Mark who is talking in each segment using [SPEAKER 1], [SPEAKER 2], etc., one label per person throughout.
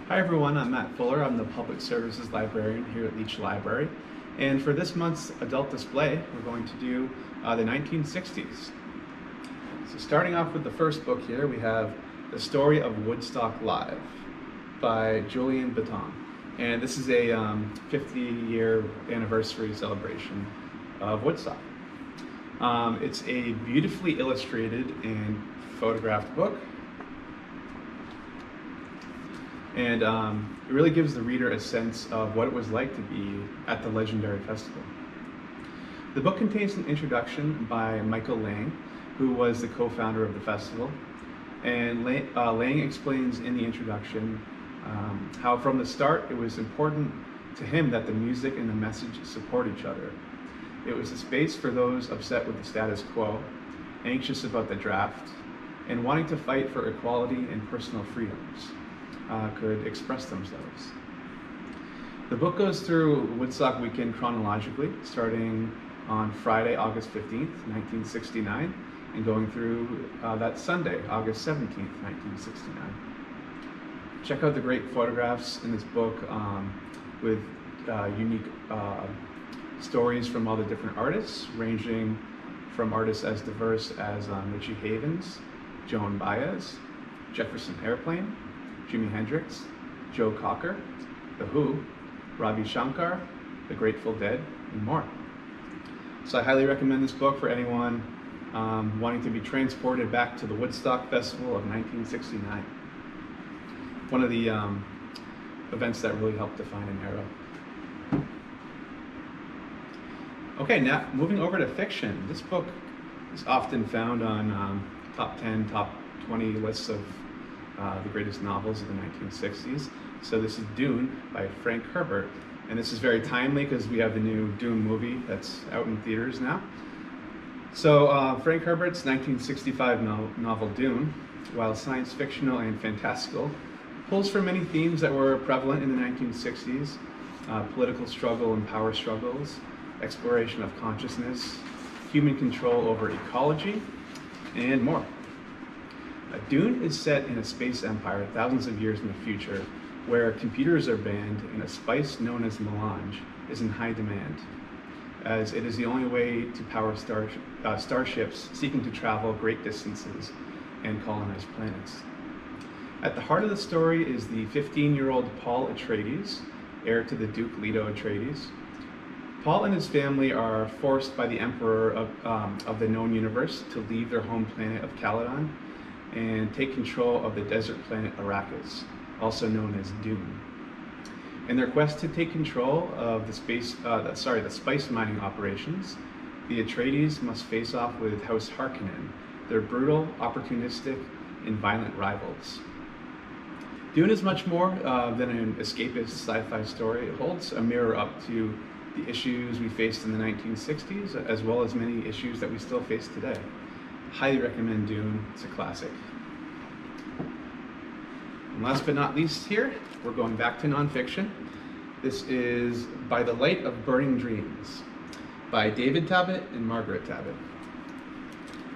[SPEAKER 1] Hi everyone, I'm Matt Fuller. I'm the Public Services Librarian here at Leach Library. And for this month's adult display, we're going to do the 1960s. So starting off with the first book here, we have The Story of Woodstock Live by Julian Baton. And this is a 50-year anniversary celebration of Woodstock. It's a beautifully illustrated and photographed book. And it really gives the reader a sense of what it was like to be at the legendary festival. The book contains an introduction by Michael Lang, who was the co-founder of the festival. And Lang explains in the introduction how from the start it was important to him that the music and the message support each other. It was a space for those upset with the status quo, anxious about the draft, and wanting to fight for equality and personal freedoms. Could express themselves. The book goes through Woodstock weekend chronologically, starting on Friday, August 15th, 1969, and going through that Sunday, August 17th, 1969. Check out the great photographs in this book with unique stories from all the different artists, ranging from artists as diverse as Richie Havens, Joan Baez, Jefferson Airplane, Jimi Hendrix, Joe Cocker, The Who, Ravi Shankar, The Grateful Dead, and more. So I highly recommend this book for anyone wanting to be transported back to the Woodstock Festival of 1969. One of the events that really helped define an era. Okay, now moving over to fiction. This book is often found on top 10, top 20 lists of the greatest novels of the 1960s. So this is Dune by Frank Herbert. And this is very timely because we have the new Dune movie that's out in theaters now. So Frank Herbert's 1965 novel Dune, while science fictional and fantastical, pulls from many themes that were prevalent in the 1960s, political struggle and power struggles, exploration of consciousness, human control over ecology, and more. Dune is set in a space empire thousands of years in the future where computers are banned and a spice known as melange is in high demand, as it is the only way to power starships seeking to travel great distances and colonize planets. At the heart of the story is the 15-year-old Paul Atreides, heir to the Duke Leto Atreides. Paul and his family are forced by the Emperor of the known universe to leave their home planet of Caladan and take control of the desert planet Arrakis, also known as Dune. In their quest to take control of the spice mining operations, the Atreides must face off with House Harkonnen, their brutal, opportunistic, and violent rivals. Dune is much more than an escapist sci-fi story. It holds a mirror up to the issues we faced in the 1960s, as well as many issues that we still face today. Highly recommend Dune. It's a classic. And last but not least here, we're going back to nonfiction. This is By the Light of Burning Dreams by David Tabbitt and Margaret Tabbitt.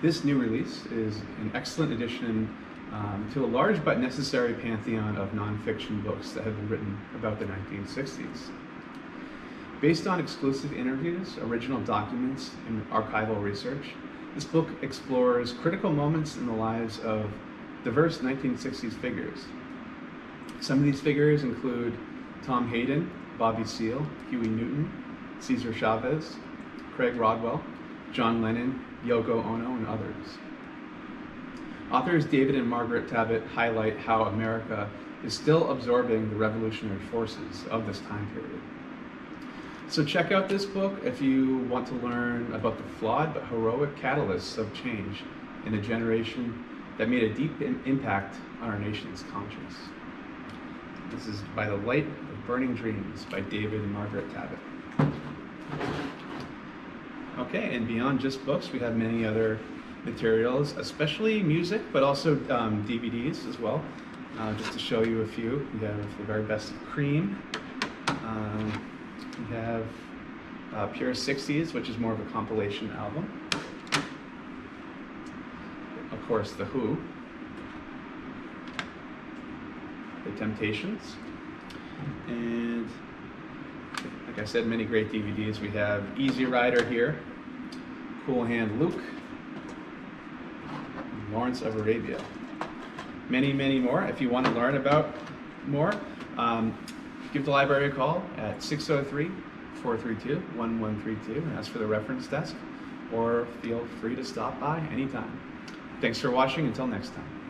[SPEAKER 1] This new release is an excellent addition to a large but necessary pantheon of nonfiction books that have been written about the 1960s. Based on exclusive interviews, original documents, and archival research, this book explores critical moments in the lives of diverse 1960s figures. Some of these figures include Tom Hayden, Bobby Seale, Huey Newton, Cesar Chavez, Craig Rodwell, John Lennon, Yoko Ono, and others. Authors David and Margaret Tabbitt highlight how America is still absorbing the revolutionary forces of this time period. So check out this book if you want to learn about the flawed but heroic catalysts of change in a generation that made a deep impact on our nation's conscience. This is By the Light of Burning Dreams by David and Margaret Tabbitt. Okay, and beyond just books, we have many other materials, especially music, but also DVDs as well. Just to show you a few, we have The Very Best of Cream. We have Pure 60s, which is more of a compilation album. Of course, The Who. The Temptations. And like I said, many great DVDs. We have Easy Rider here, Cool Hand Luke, Lawrence of Arabia. Many, many more. If you want to learn about more, give the library a call at 603-432-1132 and ask for the reference desk, or feel free to stop by anytime. Thanks for watching. Until next time.